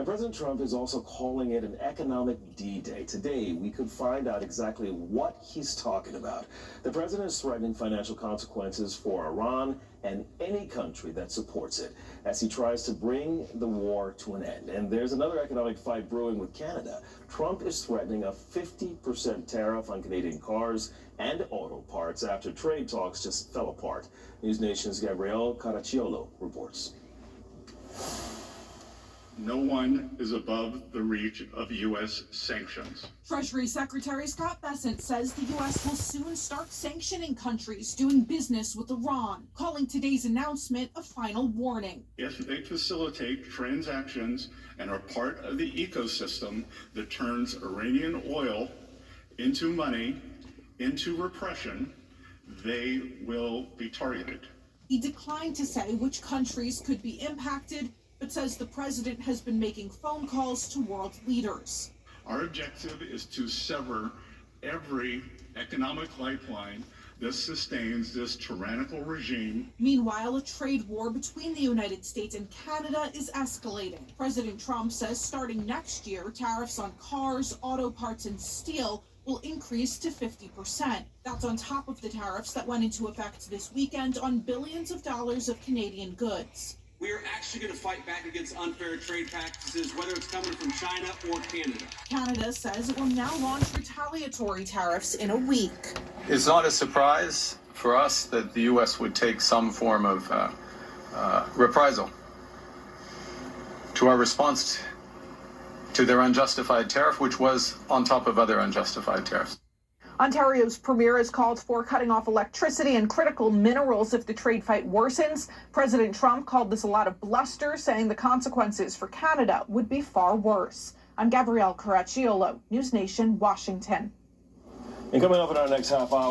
And President Trump is also calling it an economic D-Day. Today, we could find out exactly what he's talking about. The president is threatening financial consequences for Iran and any country that supports it as he tries to bring the war to an end. And there's another economic fight brewing with Canada. Trump is threatening a 50% tariff on Canadian cars and auto parts after trade talks just fell apart. News Nation's Caracciolo reports. No one is above the reach of U.S. sanctions. Treasury Secretary Scott Bessent says the U.S. will soon start sanctioning countries doing business with Iran, calling today's announcement a final warning. If they facilitate transactions and are part of the ecosystem that turns Iranian oil into money, into repression, they will be targeted. He declined to say which countries could be impacted, but says the president has been making phone calls to world leaders. Our objective is to sever every economic lifeline that sustains this tyrannical regime. Meanwhile, a trade war between the United States and Canada is escalating. President Trump says starting next year, tariffs on cars, auto parts, and steel will increase to 50%. That's on top of the tariffs that went into effect this weekend on billions of dollars of Canadian goods. We are actually going to fight back against unfair trade practices, whether it's coming from China or Canada. Canada says it will now launch retaliatory tariffs in a week. It's not a surprise for us that the U.S. would take some form of reprisal to our response to their unjustified tariff, which was on top of other unjustified tariffs. Ontario's premier has called for cutting off electricity and critical minerals if the trade fight worsens. President Trump called this a lot of bluster, saying the consequences for Canada would be far worse. I'm Gabrielle Caracciolo, News Nation, Washington. And coming up in our next half hour,